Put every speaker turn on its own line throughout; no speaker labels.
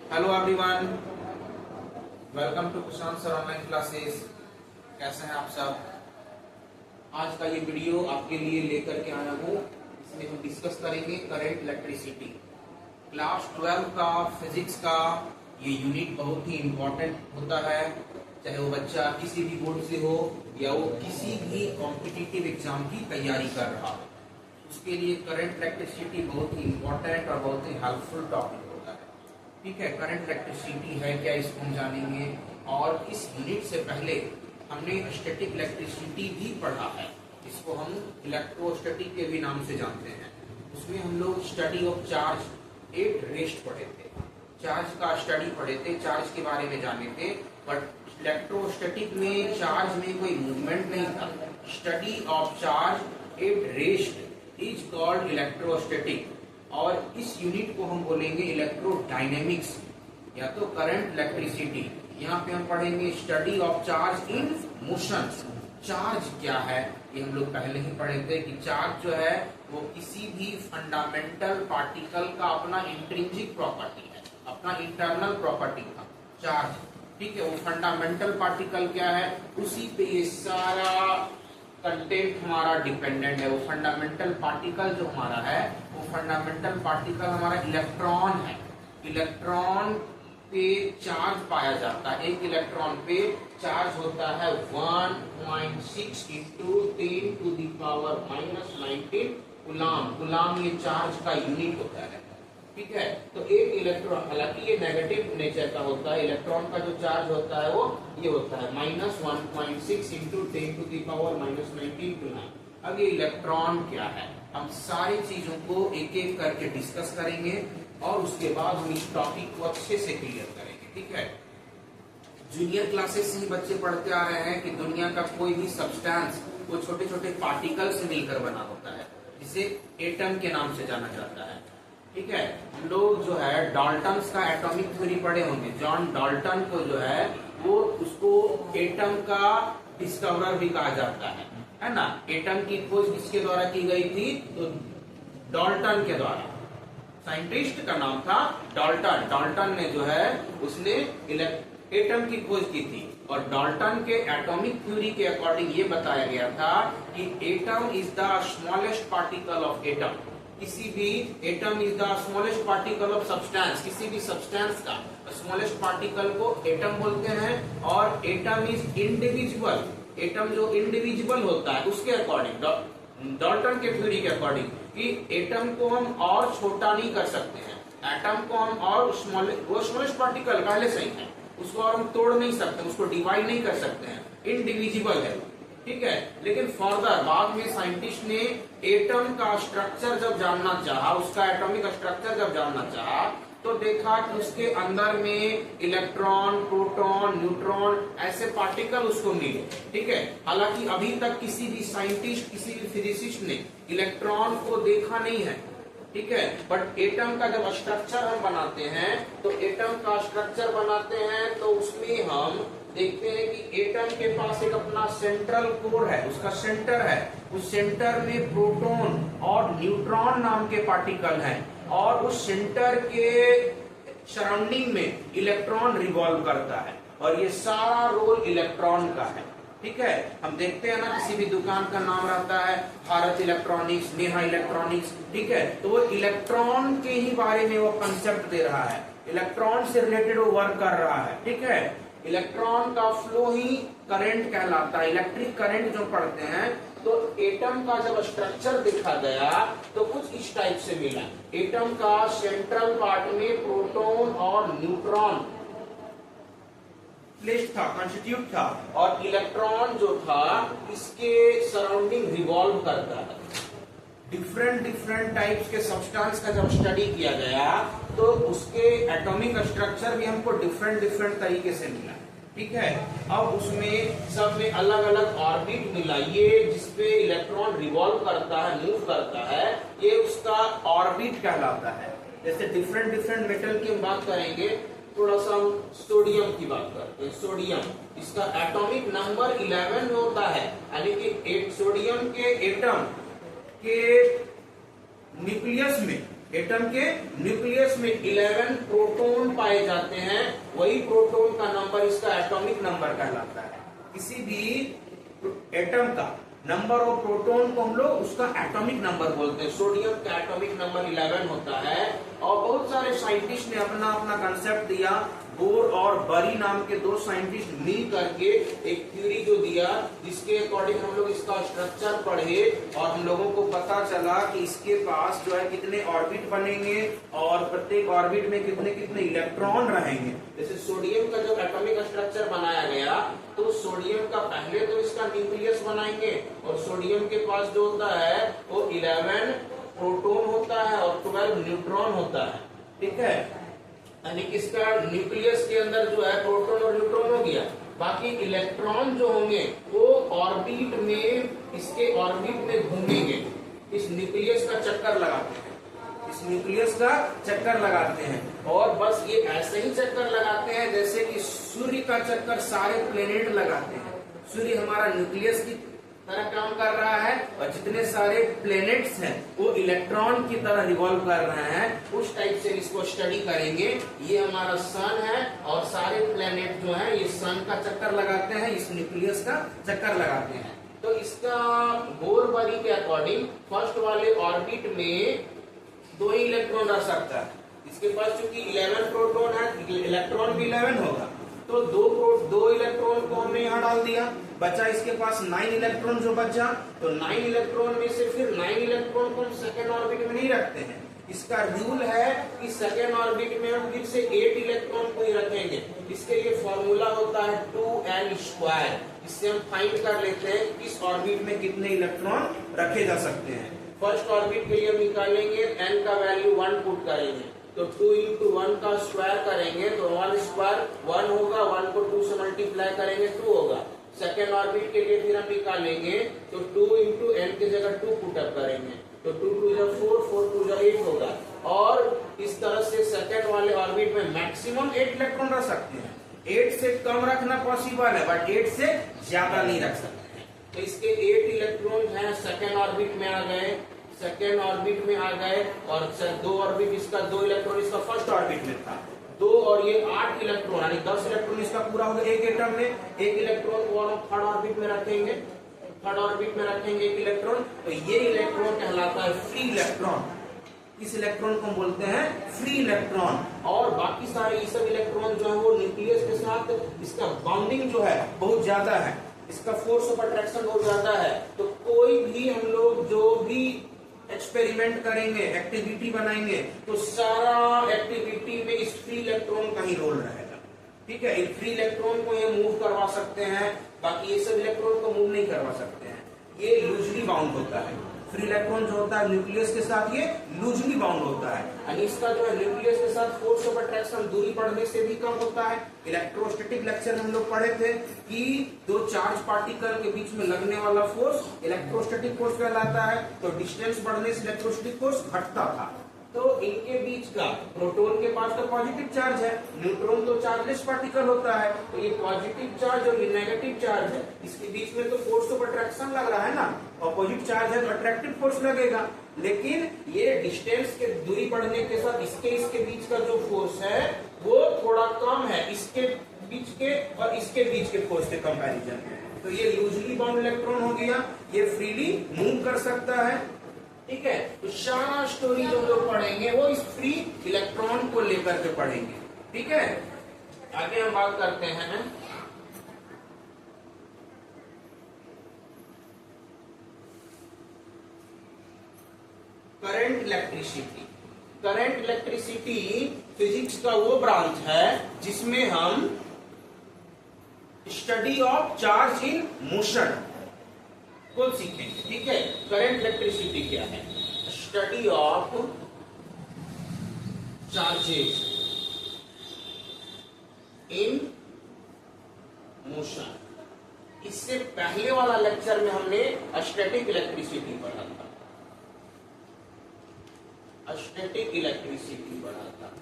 Hello everyone, welcome to Prashant sir online classes. कैसे हैं आप सब? आज का ये वीडियो आपके लिए लेकर के आया हूँ। इसमें हम डिस्कस करेंगे करंट इलेक्ट्रिसिटी। क्लास 12 का फिजिक्स का ये यूनिट बहुत ही इम्पोर्टेंट होता है, चाहे वो बच्चा किसी भी बोर्ड से हो या वो किसी भी कॉम्पिटिटिव एग्जाम की तैयारी कर रहा हो, उसके लिए करंट इलेक्ट्रिसिटी बहुत ही इम्पोर्टेंट और बहुत ही हेल्पफुल टॉपिक होता है। ठीक है, करंट इलेक्ट्रिसिटी है क्या, इसको हम जानेंगे। और इस यूनिट से पहले हमने स्टैटिक इलेक्ट्रिसिटी भी पढ़ा है, इसको हम इलेक्ट्रोस्टैटिक के भी नाम से जानते हैं। उसमें हम लोग study of charge at rest पढ़े थे, चार्ज का स्टडी पढ़े थे, चार्ज के बारे में जाने थे। बट इलेक्ट्रोस्टैटिक में चार्ज में कोई मूवमेंट नहीं था। Study of charge at rest is called electrostatic. और इस यूनिट को हम बोलेंगे इलेक्ट्रोडायनेमिक्स या तो करंट इलेक्ट्रिसिटी। यहाँ पे हम पढ़ेंगे study of charge in motion. Charge क्या है ये हम लोग पहले ही पढ़े थे कि चार्ज जो है वो किसी भी फंडामेंटल पार्टिकल का अपना इंट्रिंसिक प्रॉपर्टी है, अपना इंटरनल प्रॉपर्टी था चार्ज। ठीक है, वो फंडामेंटल पार्टिकल क्या है, उसी पे ये सारा कंटेंट हमारा डिपेंडेंट है। वो फंडामेंटल पार्टिकल जो हमारा है, वो फंडामेंटल पार्टिकल हमारा इलेक्ट्रॉन है। इलेक्ट्रॉन पे चार्ज पाया जाता है। एक इलेक्ट्रॉन पे चार्ज होता है 1.6 इंटू 10⁻⁻19 कूलम। कूलम ये चार्ज का यूनिट होता है। ठीक है, तो एक इलेक्ट्रॉन, हालांकि ये नेगेटिव नेचर का होता है, इलेक्ट्रॉन का जो चार्ज होता है वो ये होता है -1.6 इंटू 10⁻⁻19 कूलम। अब ये इलेक्ट्रॉन क्या है, हम सारी चीजों को एक एक करके डिस्कस करेंगे और उसके बाद हम इस टॉपिक को अच्छे से क्लियर करेंगे। ठीक है, जूनियर क्लासेस से ही बच्चे पढ़ते आ रहे हैं कि दुनिया का कोई भी सब्सटेंस वो छोटे छोटे पार्टिकल से मिलकर बना होता है, जिसे एटम के नाम से जाना जाता है। ठीक है, हम लोग जो है डाल्टन का एटॉमिक थ्योरी पढ़े होंगे। जॉन डाल्टन को जो है वो उसको एटम का डिस्कवरर भी कहा जाता है ना। एटम की खोज किसके द्वारा की गई थी, तो डाल्टन के द्वारा। साइंटिस्ट का नाम था डाल्टन। डाल्टन ने जो है उसने एटम की खोज की थी। और डाल्टन के एटॉमिक थ्योरी के अकॉर्डिंग ये बताया गया था कि atom is the smallest particle of atom. किसी भी atom is the smallest particle of substance, किसी भी सब्सटेंस का स्मॉलेस्ट पार्टिकल को एटम बोलते हैं। और एटम इज इंडिविजुअल। एटम जो इंडिविजुअल होता है उसके अकॉर्डिंग, डाल्टन के थ्योरी के अकॉर्डिंग, कि एटम को हम और छोटा नहीं कर सकते हैं। एटम को हम और वो स्मॉलेस्ट पार्टिकल पहले से ही है, उसको और हम तोड़ नहीं सकते, उसको डिवाइड नहीं कर सकते हैं, इंडिविजिबल है। ठीक है, लेकिन फर्दर बाद में साइंटिस्ट ने एटम का स्ट्रक्चर जब जानना चाहा, उसका एटॉमिक स्ट्रक्चर जब जानना चाहा, तो देखा कि उसके अंदर में इलेक्ट्रॉन, प्रोटॉन, न्यूट्रॉन ऐसे पार्टिकल उसको मिले। ठीक है, हालांकि अभी तक किसी भी साइंटिस्ट, किसी भी फिजिसिस्ट ने इलेक्ट्रॉन को देखा नहीं है। ठीक है, बट एटम का जब स्ट्रक्चर हम बनाते हैं, तो एटम का स्ट्रक्चर बनाते हैं तो उसमें हम देखते हैं कि एटम के पास एक अपना सेंट्रल कोर है, उसका सेंटर है। उस सेंटर में प्रोटॉन और न्यूट्रॉन नाम के पार्टिकल हैं, और उस सेंटर के सराउंडिंग में इलेक्ट्रॉन रिवॉल्व करता है, और ये सारा रोल इलेक्ट्रॉन का है। ठीक है, हम देखते हैं ना, किसी भी दुकान का नाम रहता है भारत इलेक्ट्रॉनिक्स, नेहा इलेक्ट्रॉनिक्स। ठीक है, तो वो इलेक्ट्रॉन के ही बारे में वो कंसेप्ट दे रहा है, इलेक्ट्रॉन से रिलेटेड वो वर्क कर रहा है। ठीक है, इलेक्ट्रॉन का फ्लो ही करंट कहलाता है। इलेक्ट्रिक करंट जो पढ़ते हैं, तो एटम का जब स्ट्रक्चर देखा गया तो कुछ इस टाइप से मिला। एटम का सेंट्रल पार्ट में प्रोटॉन और न्यूट्रॉन प्लेस था, कॉन्स्टिट्यूट था, और इलेक्ट्रॉन जो था इसके सराउंडिंग रिवॉल्व करता है। डिफरेंट टाइप्स के सब्सटेंस का जब स्टडी किया गया तो उसके एटॉमिक स्ट्रक्चर भी हमको डिफरेंट तरीके से मिला। ठीक है, अब उसमें सब में अलग अलग ऑर्बिट मिला। ये जिसपे इलेक्ट्रॉन रिवॉल्व करता है, मूव करता है, ये उसका ऑर्बिट कहलाता है। जैसे डिफरेंट मेटल की हम बात करेंगे, थोड़ा सा हम सोडियम की बात करते हैं। सोडियम, इसका एटॉमिक नंबर 11 में होता है, यानी कि सोडियम के एटम के न्यूक्लियस में, एटम के न्यूक्लियस में 11 प्रोटॉन पाए जाते हैं वही प्रोटॉन का नंबर इसका एटॉमिक नंबर कहलाता है। किसी भी एटम का नंबर ऑफ प्रोटॉन को हम लोग उसका एटॉमिक नंबर बोलते हैं। सोडियम का एटॉमिक नंबर 11 होता है और बहुत सारे साइंटिस्ट ने अपना अपना कंसेप्ट दिया। बोर और बरी नाम के दो साइंटिस्ट मिल करके एक थ्योरी जो दिया, जिसके अकॉर्डिंग हम लोग इसका स्ट्रक्चर पढ़े और हम लोगों को पता चला कि इसके पास जो है कितने ऑर्बिट बनेंगे और प्रत्येक ऑर्बिट में कितने कितने इलेक्ट्रॉन रहेंगे। जैसे सोडियम का जब एटॉमिक स्ट्रक्चर बनाया गया तो सोडियम का पहले तो इसका न्यूक्लियस बनाएंगे और सोडियम के पास जो होता है वो 11 प्रोटॉन होता है और 12 न्यूट्रॉन होता है। ठीक है, यानी इसका न्यूक्लियस के अंदर जो है प्रोटॉन और न्यूट्रॉन हो गया। बाकी इलेक्ट्रॉन जो होंगे वो ऑर्बिट में, इसके ऑर्बिट में घूमेंगे, इस न्यूक्लियस का चक्कर लगाते हैं, इस न्यूक्लियस का चक्कर लगाते हैं और बस ये ऐसे ही चक्कर लगाते हैं जैसे कि सूर्य का चक्कर सारे प्लेनेट लगाते हैं। सूर्य हमारा न्यूक्लियस की तरह काम कर रहा है और जितने सारे प्लेनेट्स हैं वो इलेक्ट्रॉन की तरह रिवॉल्व कर रहे हैं। उस टाइप से इसको स्टडी करेंगे। ये हमारा सन है और सारे प्लेनेट जो है ये सन का चक्कर लगाते हैं, इस न्यूक्लियस का चक्कर लगाते हैं। तो इसका बोर बरी के अकॉर्डिंग फर्स्ट वाले ऑर्बिट में 2 ही इलेक्ट्रॉन रह सकता है। इसके पास चूंकि 11 प्रोटॉन है, इलेक्ट्रॉन भी 11 होगा, तो दो इलेक्ट्रॉन को हमने यहाँ डाल दिया, बचा इसके पास 9 इलेक्ट्रॉन जो बचा। तो 9 इलेक्ट्रॉन में से फिर 9 इलेक्ट्रॉन को हम सेकेंड ऑर्बिट में नहीं रखते हैं। इसका रूल है कि सेकेंड ऑर्बिट में हम फिर से 8 इलेक्ट्रॉन को ही रखेंगे। इसके लिए फॉर्मूला होता है 2n²। इससे हम फाइंड कर लेते हैं किस ऑर्बिट में कितने इलेक्ट्रॉन रखे जा सकते हैं। फर्स्ट ऑर्बिट के लिए हम निकालेंगे, n का वैल्यू 1 पुट करेंगे तो 2 into 1 का स्क्वायर करेंगे तो 1 स्क्वायर 1 होगा, 1 को 2 से मल्टीप्लाई करेंगे 2 होगा। सेकेंड ऑर्बिट के लिए फिर हम निकालेंगे तो 2 into n की जगह 2 पुटअप करेंगे तो 2 2 जा 4, 4 2 जा 8 होगा। और इस तरह से सेकेंड वाले ऑर्बिट में मैक्सिमम 8 इलेक्ट्रॉन रख सकते हैं। 8 से कम रखना पॉसिबल है बट 8 से ज्यादा नहीं रख सकते हैं। तो इसके 8 इलेक्ट्रॉन हैं सेकेंड ऑर्बिट में आ गए, सेकेंड ऑर्बिट में आ गए और 2 ऑर्बिट इसका 2 इलेक्ट्रॉन इसका फर्स्ट ऑर्बिट में था 2 और ये 8 इलेक्ट्रॉन यानी 10 इलेक्ट्रॉन इसका पूरा हो गया एक एटम में। एक इलेक्ट्रॉन को हम थर्ड ऑर्बिट में रखेंगे, थर्ड ऑर्बिट में रखेंगे एक इलेक्ट्रॉन, तो ये इलेक्ट्रॉन कहलाता है फ्री इलेक्ट्रॉन। इस इलेक्ट्रॉन को बोलते हैं फ्री इलेक्ट्रॉन। और बाकी सारे ये सब इलेक्ट्रॉन जो है वो न्यूक्लियस के साथ इसका बाउंडिंग जो है बहुत ज्यादा है, इसका फोर्स ऑफ अट्रैक्शन बहुत ज्यादा है। तो कोई भी हम लोग जो भी एक्सपेरिमेंट करेंगे, एक्टिविटी बनाएंगे, तो सारा एक्टिविटी में इस फ्री इलेक्ट्रॉन का ही रोल रहेगा। ठीक है, इस फ्री इलेक्ट्रॉन को ये मूव करवा सकते हैं, बाकी ये सब इलेक्ट्रॉन को मूव नहीं करवा सकते हैं। ये लूजली बाउंड होता है। फ्री इलेक्ट्रॉन जो होता है न्यूक्लियस के साथ ये लूजली बाउंड होता है और इसका जो है न्यूक्लियस के साथ फोर्स ऑफ अट्रैक्शन दूरी बढ़ने से भी कम होता है। इलेक्ट्रोस्टैटिक लेक्चर में हम लोग पढ़े थे कि दो चार्ज पार्टिकल के बीच में लगने वाला फोर्स इलेक्ट्रोस्टैटिक फोर्स कहलाता है। तो डिस्टेंस बढ़ने से इलेक्ट्रोस्टैटिक फोर्स घटता था। तो इनके बीच का प्रोटॉन के पास तो पॉजिटिव चार्ज है, न्यूट्रॉन तो चार्जलेस पार्टिकल होता है, तो ये पॉजिटिव चार्ज और ये नेगेटिव चार्ज है। इसके बीच में तो फोर्स ऑफ अट्रैक्शन लग रहा है ना, अपोजिट चार्ज है तो अट्रैक्टिव फोर्स लगेगा। लेकिन ये डिस्टेंस के दूरी बढ़ने के साथ इसके बीच का जो फोर्स है वो थोड़ा कम है इसके बीच के और इसके बीच के फोर्स के कंपैरिजन में। तो ये लूजली बाउंड इलेक्ट्रॉन हो गया, ये फ्रीली मूव कर सकता है। ठीक है, तो सारा स्टोरी जो लोग पढ़ेंगे वो इस फ्री इलेक्ट्रॉन को लेकर के पढ़ेंगे। ठीक है, आगे हम बात करते हैं current electricity. Current electricity physics का वो ब्रांच है जिसमें हम study of charge in motion को सीखेंगे। ठीक है, करंट इलेक्ट्रिसिटी क्या है? Study of charges in motion. इससे पहले वाला लेक्चर में हमने स्टैटिक इलेक्ट्रिसिटी पढ़ा था, स्टैटिक इलेक्ट्रिसिटी पढ़ा था।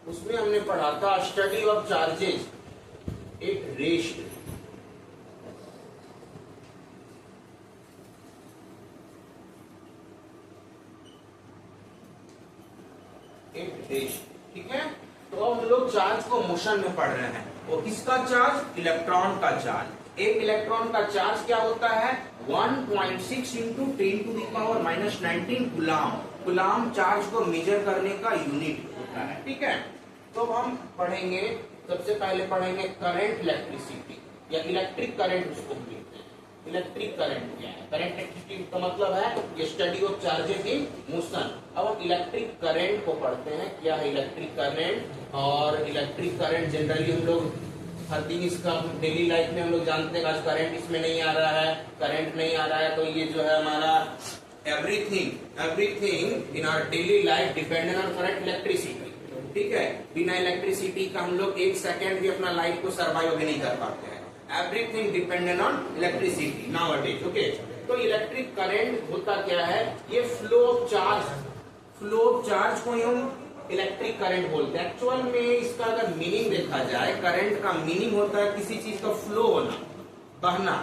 उसमें हमने पढ़ा था study of charges at rest. It is, ठीक है। तो अब हम लोग चार्ज को मोशन में पढ़ रहे हैं। वो किसका चार्ज? इलेक्ट्रॉन का चार्ज। एक इलेक्ट्रॉन का चार्ज क्या होता है? 1.6 इंटू 10⁻⁻19 कूलाम। कूलाम चार्ज को मेजर करने का यूनिट होता है, ठीक है। तो हम पढ़ेंगे, सबसे पहले पढ़ेंगे करंट इलेक्ट्रिसिटी या इलेक्ट्रिक करंट उसको बोलते हैं। इलेक्ट्रिक करंट क्या है? करंट इलेक्ट्रिसिटी का मतलब है ये study of charges in motion. अब हम इलेक्ट्रिक करंट को पढ़ते हैं, क्या है इलेक्ट्रिक करंट। और इलेक्ट्रिक करंट जनरली हम लोग हर दिन इसका डेली लाइफ में हम लोग जानते हैं, आज करंट इसमें नहीं आ रहा है, करंट नहीं आ रहा है, तो ये जो है हमारा everything in our daily life dependent on current electricity, ठीक है। बिना इलेक्ट्रिसिटी का हम लोग एक सेकेंड भी अपना लाइफ को सर्वाइव नहीं कर पाते हैं। Everything dependent on electricity nowadays, okay. तो इलेक्ट्रिक करंट होता क्या है? ये फ्लो ऑफ चार्ज को हम इलेक्ट्रिक करंट बोलते हैं। एक्चुअल में इसका अगर मीनिंग देखा जाए, करंट का मीनिंग होता है किसी चीज का फ्लो होना, बहना,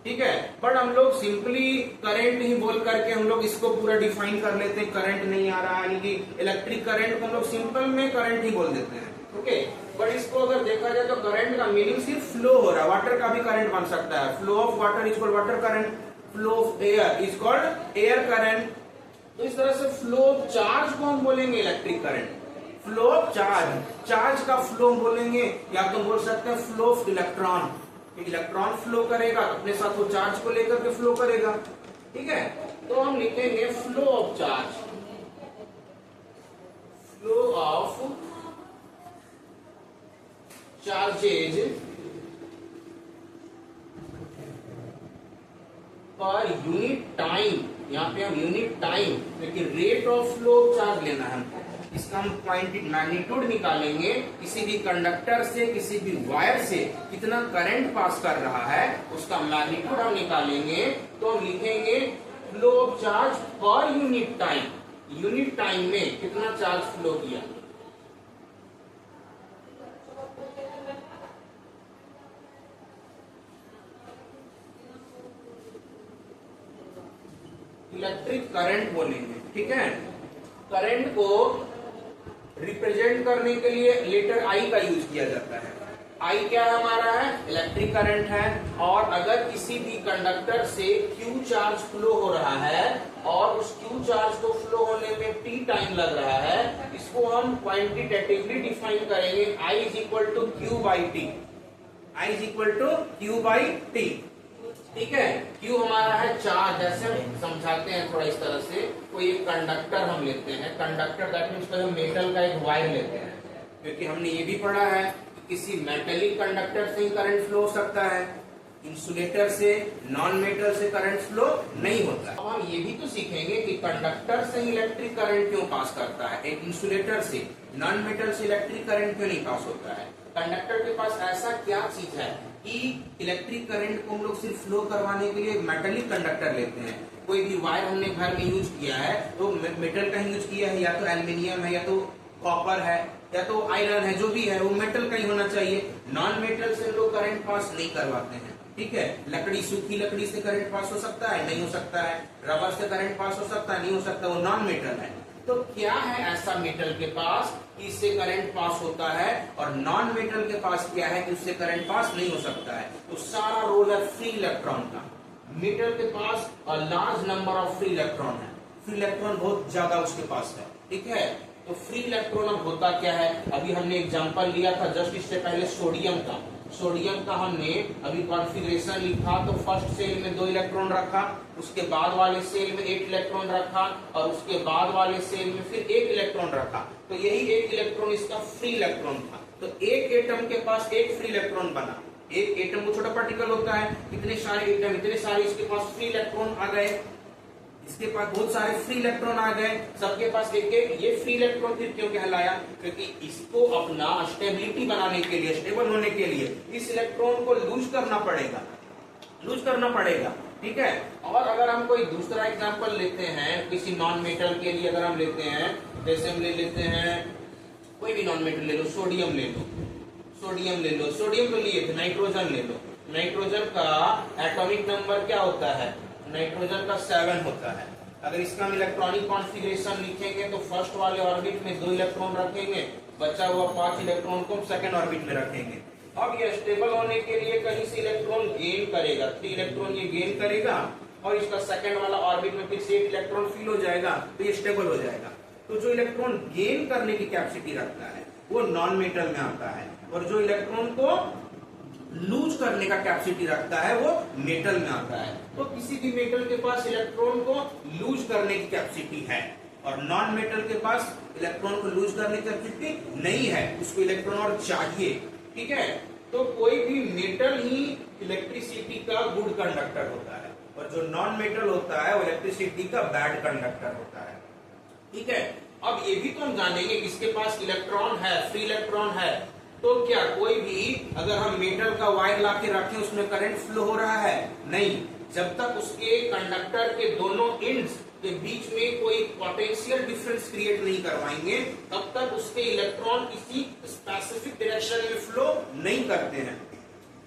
ठीक है। बट हम लोग सिंपली करंट ही बोल करके हम लोग इसको पूरा डिफाइन कर लेते हैं, करंट नहीं आ रहा है, यानी कि इलेक्ट्रिक करंट को हम लोग सिंपल में करंट ही बोल देते हैं, ओके। बट इसको अगर देखा जाए तो करंट का मीनिंग सिर्फ फ्लो हो रहा है। वाटर का भी करंट बन सकता है। Flow of water is called water current, flow of air is called air current. तो इस तरह से फ्लो ऑफ चार्ज को हम बोलेंगे electric current. Flow of charge का फ्लो हम बोलेंगे, या तो बोल सकते हैं flow of electron. Electron flow करेगा अपने साथ, वो चार्ज को लेकर के फ्लो करेगा, ठीक है। तो हम लिखेंगे flow of charge, flow of charges per unit time. यहाँ पे हम यूनिट टाइम, लेकिन rate of flow of charge लेना है हमको। इसका हम क्वांटिटी मैग्नीट्यूड निकालेंगे, किसी भी कंडक्टर से, किसी भी वायर से कितना करंट पास कर रहा है उसका मैग्नीट्यूड हम निकालेंगे। तो हम लिखेंगे flow of charge per unit time. Unit time में कितना चार्ज फ्लो किया। इलेक्ट्रिक करंट बोलेंगे, ठीक है। करंट को रिप्रेजेंट करने के लिए लेटर आई का यूज किया जाता है। आई क्या हमारा है? इलेक्ट्रिक करंट है। और अगर किसी भी कंडक्टर से क्यू चार्ज फ्लो हो रहा है और उस क्यू चार्ज को फ्लो होने में टी टाइम लग रहा है, इसको हम क्वांटिटेटिवली डिफाइन करेंगे। I is equal to Q by T. I is equal to Q by T, ठीक है। क्यू हमारा है चार्ज। ऐसे हम समझाते हैं थोड़ा इस तरह से। कोई एक कंडक्टर हम लेते हैं, कंडक्टर दैट मींस हम मेटल का एक वायर लेते हैं, क्योंकि हमने ये भी पढ़ा है कि किसी मेटेलिक कंडक्टर से ही करंट फ्लो हो सकता है, इंसुलेटर से, नॉन मेटल से करंट फ्लो नहीं होता है। अब हम ये भी तो सीखेंगे कि कंडक्टर से इलेक्ट्रिक करंट क्यों पास करता है, एक इंसुलेटर से, नॉन मेटल से इलेक्ट्रिक करंट क्यों नहीं पास होता है। कंडक्टर के पास ऐसा क्या चीज है कि इलेक्ट्रिक करंट को हम लोग सिर्फ फ्लो करवाने के लिए मेटेलिक कंडक्टर लेते हैं। कोई भी वायर हमने घर में यूज किया है तो मेटल का यूज किया है, या तो एल्युमिनियम है, या तो कॉपर है, या तो आयरन है, जो भी है वो मेटल का ही होना चाहिए। नॉन मेटल से लोग करंट पास नहीं करवाते हैं, ठीक है। लकड़ी, सूखी लकड़ी से करंट पास हो सकता है? नहीं हो सकता है। रबर से करंट पास हो सकता है? नहीं हो सकता, वो नॉन मेटल है। तो क्या है ऐसा मेटल के पास कि इससे करंट पास होता है, और नॉन मेटल के पास क्या है कि उससे करंट पास नहीं हो सकता है। तो सारा रोल है फ्री इलेक्ट्रॉन का। मेटल के पास large number of free electron है, फ्री इलेक्ट्रॉन बहुत ज्यादा उसके पास है, ठीक है। तो फ्री इलेक्ट्रॉन अब होता क्या है, अभी हमने एग्जांपल लिया था जस्ट इससे पहले सोडियम का। सोडियम का हमने अभी कॉन्फ़िगरेशन लिखा, तो फर्स्ट सेल में 2 इलेक्ट्रॉन रखा, उसके बाद वाले सेल में 8 इलेक्ट्रॉन रखा, और उसके बाद वाले सेल में फिर 1 इलेक्ट्रॉन रखा। तो यही 1 इलेक्ट्रॉन इसका फ्री इलेक्ट्रॉन था। तो एक एटम के पास 1 फ्री इलेक्ट्रॉन बना। एक एटम को छोटा पार्टिकल होता है, इतने सारे एटम, इतने सारे इसके पास फ्री इलेक्ट्रॉन आ गए, इसके पास बहुत सारे फ्री इलेक्ट्रॉन आ गए, सबके पास एक एक। ये फ्री इलेक्ट्रॉन फिर क्यों कहलाया? क्योंकि इसको अपना स्टेबिलिटी बनाने के लिए, स्टेबल होने के लिए इस इलेक्ट्रॉन को लूज करना पड़ेगा, ठीक है। और अगर हम कोई दूसरा एग्जांपल लेते हैं किसी नॉन मेटल के लिए, अगर हम लेते हैं, जैसे हम ले लेते हैं कोई भी नॉन मेटल ले लो, सोडियम ले लो, सोडियम तो लिए थे, नाइट्रोजन ले लो। नाइट्रोजन का एटॉमिक नंबर क्या होता है? नाइट्रोजन का 7 होता है, अगर इसका हम इलेक्ट्रॉनिक कॉन्फ़िगरेशन लिखेंगे तो फर्स्ट वाले ऑर्बिट में 2 इलेक्ट्रॉन रखेंगे, बचा हुआ 5 इलेक्ट्रॉन को हम सेकंड ऑर्बिट में रखेंगे। अब ये स्टेबल होने के लिए कहीं से इलेक्ट्रॉन गेन करेगा, 3 इलेक्ट्रॉन ये गेन करेगा और इसका सेकंड वाला ऑर्बिट में फिर से 1 इलेक्ट्रॉन फिल हो जाएगा, तो ये स्टेबल हो जाएगा। तो जो इलेक्ट्रॉन गेन करने की कैपेसिटी रखता है वो नॉन मेटल में आता है, और जो इलेक्ट्रॉन को लूज करने का कैपेसिटी रखता है वो मेटल में आता है। तो किसी भी मेटल के पास इलेक्ट्रॉन को लूज करने की कैपेसिटी है, और नॉन मेटल के पास इलेक्ट्रॉन को लूज करने की कैपेसिटी नहीं है, उसको इलेक्ट्रॉन और चाहिए। ठीक है, तो कोई भी मेटल ही इलेक्ट्रिसिटी का गुड कंडक्टर होता है, और जो नॉन मेटल होता है वो इलेक्ट्रिसिटी का बैड कंडक्टर होता है। ठीक है, अब ये भी तो हम जानेंगे किसके पास इलेक्ट्रॉन है, फ्री इलेक्ट्रॉन है, तो क्या कोई भी अगर हम मेटल का वायर ला के रखें उसमें करंट फ्लो हो रहा है? नहीं, जब तक उसके कंडक्टर के दोनों एंड्स के बीच में कोई पोटेंशियल डिफरेंस क्रिएट नहीं करवाएंगे तब तक उसके इलेक्ट्रॉन किसी स्पेसिफिक डायरेक्शन में फ्लो नहीं करते हैं।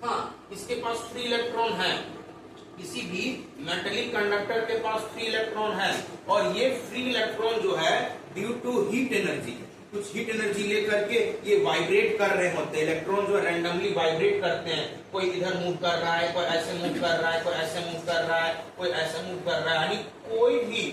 हाँ, इसके पास फ्री इलेक्ट्रॉन है, किसी भी मेटलिक कंडक्टर के पास फ्री इलेक्ट्रॉन है, और ये फ्री इलेक्ट्रॉन जो है ड्यू टू हीट एनर्जी, कुछ हीट एनर्जी लेकर के ये वाइब्रेट कर रहे होते हैं। इलेक्ट्रॉन जो रैंडमली वाइब्रेट करते हैं, कोई इधर मूव कर रहा है, कोई ऐसे मूव कर रहा है, कोई ऐसे मूव कर रहा है, कोई ऐसे मूव कर रहा है, यानी कोई भी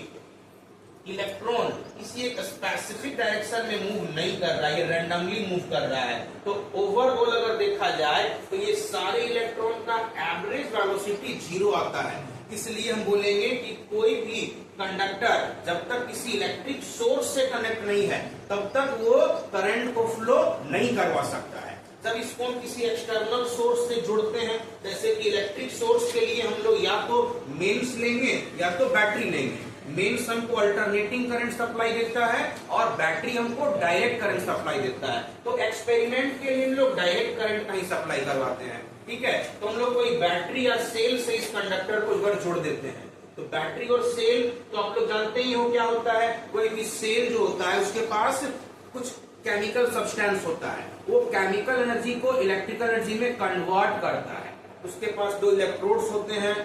इलेक्ट्रॉन किसी एक स्पेसिफिक डायरेक्शन में मूव नहीं कर रहा है, ये रैंडमली मूव कर रहा है। तो ओवरऑल अगर देखा जाए तो ये सारे इलेक्ट्रॉन का एवरेज वेलोसिटी 0 आता है। इसलिए हम बोलेंगे कि कोई भी कंडक्टर जब तक किसी इलेक्ट्रिक सोर्स से कनेक्ट नहीं है तब तक वो करंट को फ्लो नहीं करवा सकता है। जब इसको हम किसी एक्सटर्नल सोर्स से जुड़ते हैं, जैसे कि इलेक्ट्रिक सोर्स के लिए हम लोग या तो मेंस लेंगे या तो बैटरी लेंगे। मेंस हमको अल्टरनेटिंग करंट सप्लाई देता है और बैटरी हमको डायरेक्ट करंट सप्लाई देता है। तो एक्सपेरिमेंट के लिए हम लोग डायरेक्ट करंट का ही सप्लाई करवाते हैं। ठीक है, तो हम लोग कोई बैटरी या सेल से इस कंडक्टर को इधर जोड़ देते हैं। तो बैटरी और सेल तो आप लोग जानते ही हो क्या होता है। कोई भी सेल जो होता है उसके पास कुछ केमिकल सब्सटेंस होता है, वो केमिकल एनर्जी को इलेक्ट्रिकल एनर्जी में कन्वर्ट करता है। उसके पास 2 इलेक्ट्रोड्स होते हैं,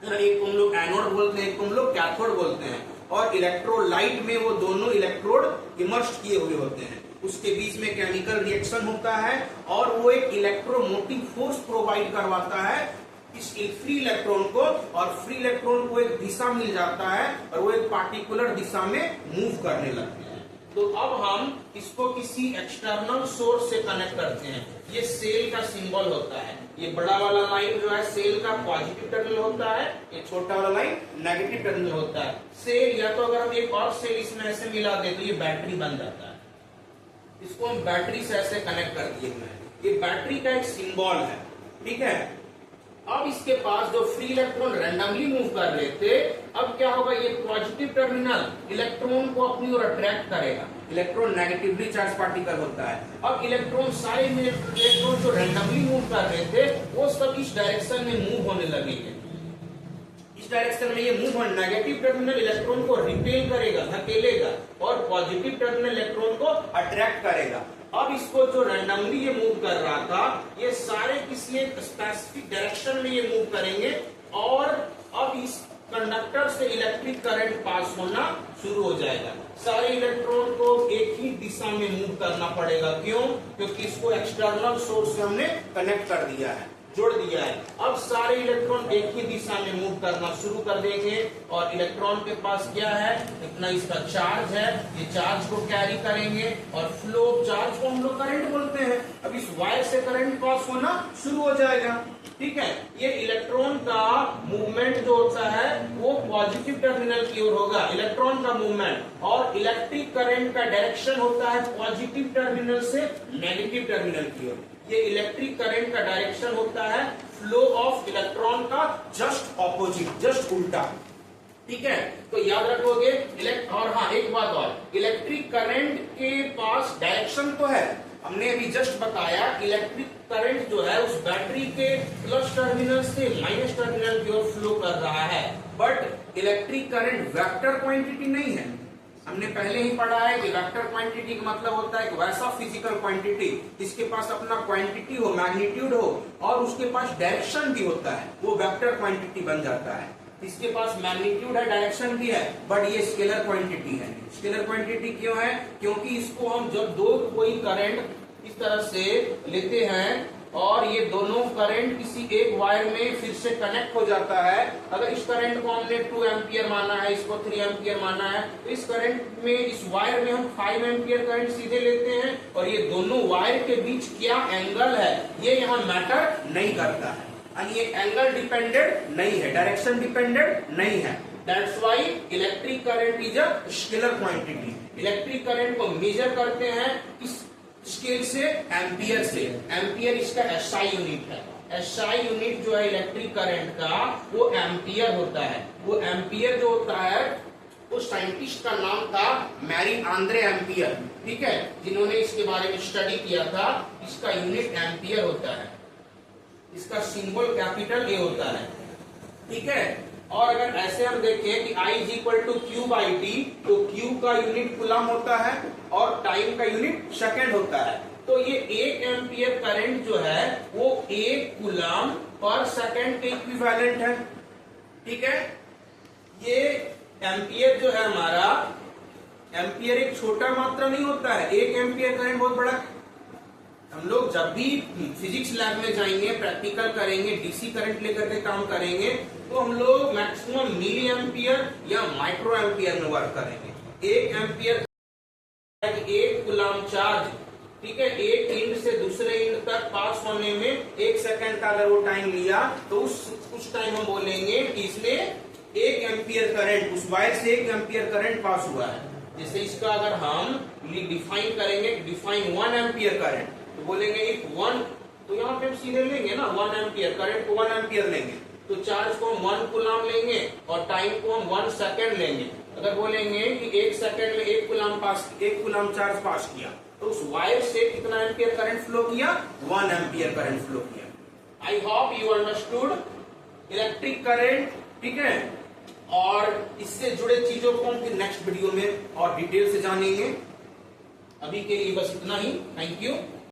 एक को हम लोग एनोड बोलते हैं, एक को हम लोग कैथोड बोलते हैं, और इलेक्ट्रोलाइट में वो दोनों इलेक्ट्रोड इमर्स्ड किए हुए होते हैं। उसके बीच में केमिकल रिएक्शन होता है और वो एक इलेक्ट्रोमोटिव फोर्स प्रोवाइड करवाता है इस फ्री इलेक्ट्रॉन को, और फ्री इलेक्ट्रॉन को एक दिशा मिल जाता है और वो एक पार्टिकुलर दिशा में मूव करने लगते हैं। तो अब हम इसको किसी एक्सटर्नल सोर्स से कनेक्ट करते हैं। ये सेल का सिंबल होता है, ये बड़ा वाला लाइन जो है सेल का पॉजिटिव टर्मिनल होता है, ये छोटा वाला लाइन नेगेटिव टर्मिनल होता है। सेल या तो अगर हम एक और सेल इसमें ऐसे मिला दे तो ये बैटरी बन जाता है। इसको हम बैटरी से ऐसे कनेक्ट कर दिए हैं, ये बैटरी का एक सिंबल है। ठीक है, अब इसके पास जो फ्री इलेक्ट्रॉन रैंडमली मूव कर रहे थे, अब क्या होगा, ये पॉजिटिव टर्मिनल इलेक्ट्रॉन को अपनी ओर अट्रैक्ट करेगा। इलेक्ट्रॉन नेगेटिवली चार्ज पार्टिकल होता है। अब इलेक्ट्रॉन सारे इलेक्ट्रॉन जो रैंडमली मूव कर रहे थे वो सब इस डायरेक्शन में मूव होने लगेंगे। इस डायरेक्शन में ये मूव होने, नेगेटिव टर्मिनल इलेक्ट्रॉन को रिपेल करेगा, धकेलेगा, और पॉजिटिव टर्मिनल इलेक्ट्रॉन को अट्रैक्ट करेगा। अब इसको जो रैंडमली ये मूव कर रहा था, ये सारे किसी एक स्पेसिफिक डायरेक्शन में ये मूव करेंगे, और अब इस कंडक्टर से इलेक्ट्रिक करंट पास होना शुरू हो जाएगा। सारे इलेक्ट्रॉन को एक ही दिशा में मूव करना पड़ेगा। क्यों? क्योंकि इसको एक्सटर्नल सोर्स से हमने कनेक्ट कर दिया है, जोड़ दिया है। अब सारे इलेक्ट्रॉन एक ही दिशा में मूव करना शुरू कर देंगे, और इलेक्ट्रॉन के पास क्या है, इतना इसका चार्ज है, ये चार्ज को कैरी करेंगे, और फ्लो ऑफ चार्ज को हम लोग करंट बोलते हैं। अब इस वायर से करंट पास होना शुरू हो जाएगा। ठीक है, ये इलेक्ट्रॉन का मूवमेंट जो होता है वो पॉजिटिव टर्मिनल की ओर होगा, इलेक्ट्रॉन का मूवमेंट, और इलेक्ट्रिक करंट का डायरेक्शन होता है पॉजिटिव टर्मिनल से नेगेटिव टर्मिनल की ओर। ये इलेक्ट्रिक करंट का डायरेक्शन होता है फ्लो ऑफ इलेक्ट्रॉन का जस्ट ऑपोजिट, जस्ट उल्टा। ठीक है, तो याद रखोगे। और हाँ, एक बात और, इलेक्ट्रिक करंट के पास डायरेक्शन तो है, हमने अभी जस्ट बताया इलेक्ट्रिक करंट जो है उस बैटरी के प्लस टर्मिनल से माइनस टर्मिनल की ओर फ्लो कर रहा है, but electric current vector quantity नहीं है। हमने पहले ही पढ़ा है कि वेक्टर क्वांटिटी का मतलब होता है कि वैसा फिजिकल क्वांटिटी जिसके पास अपना क्वांटिटी हो, मैग्नीट्यूड हो, और उसके पास डायरेक्शन भी होता है, वो वेक्टर क्वांटिटी बन जाता है। इसके पास मैग्नीट्यूड है, डायरेक्शन भी है, बट ये स्केलर क्वांटिटी है। स्केलर क्वांटिटी क्यों है? क्योंकि इसको हम जब दो कोई करंट इस तरह से लेते हैं और ये दोनों करंट किसी एक वायर में फिर से कनेक्ट हो जाता है, अगर इस करंट को हमने 2 एम्पियर माना है, इसको 3 एम्पियर माना है, तो इस करंट में, इस वायर में हम 5 एम्पियर करंट सीधे लेते हैं और ये दोनों वायर के बीच क्या एंगल है ये यहाँ मैटर नहीं करता है, यानी ये एंगल डिपेंडेंट नहीं है, डायरेक्शन डिपेंडेंट नहीं है। That's why electric current is a scalar quantity. Electric current को मेजर करते हैं इस स्केल से, एम्पियर से। एम्पियर इसका एसआई यूनिट है। एसआई यूनिट जो है इलेक्ट्रिक करंट का वो एम्पियर होता है। वो एम्पियर जो होता है उस साइंटिस्ट का नाम था मैरी आंद्रे एम्पियर, ठीक है, जिन्होंने इसके बारे में स्टडी किया था। इसका यूनिट एम्पियर होता है, इसका सिंबल कैपिटल ए होता है, ठीक है। और अगर ऐसे हम देखें कि I is equal to Q by T, तो Q का यूनिट कूलम होता है और टाइम का यूनिट सेकेंड होता है। तो ये 1 एम्पियर करंट जो है वो 1 कूलम पर सेकेंड के इक्विवेलेंट है, ठीक है। ये एम्पियर जो है हमारा, एम्पियर एक छोटा मात्रा नहीं होता है, 1 एम्पियर करंट बहुत बड़ा। हम लोग जब भी फिजिक्स लैब में जाएंगे, प्रैक्टिकल करेंगे, डीसी करंट लेकर के काम करेंगे, तो हम लोग मैक्सिमम मिली एम्पियर या माइक्रो एम्पियर में वर्क करेंगे। 1 एम्पियर 1 कूलम चार्ज, ठीक है, एक इंड से दूसरे इंड तक पास होने में 1 सेकंड का अगर वो टाइम लिया तो उस टाइम हम बोलेंगे कि इसने 1 एम्पियर करंट, उस वायर से 1 एम्पियर करंट पास हुआ है। जैसे इसका अगर हम डिफाइन करेंगे, डिफाइन 1 एम्पियर करंट, तो बोलेंगे इफ 1, तो यहाँ पे हम सीधे लेंगे ना 1 एम्पियर करंट को 1 एम्पियर लेंगे, तो चार्ज को हम 1 कूलम लेंगे और टाइम को हम 1 सेकंड लेंगे। अगर बोलेंगे कि 1 सेकंड में 1 कूलम चार्ज पास किया, तो उस वायर से कितना एम्पियर करंट फ्लो किया? 1 एम्पियर करंट फ्लो किया। I hope you understood electric current, ठीक है। और इससे जुड़े चीजों को हम फिर नेक्स्ट वीडियो में और डिटेल से जानेंगे। अभी के लिए बस इतना ही। Thank you.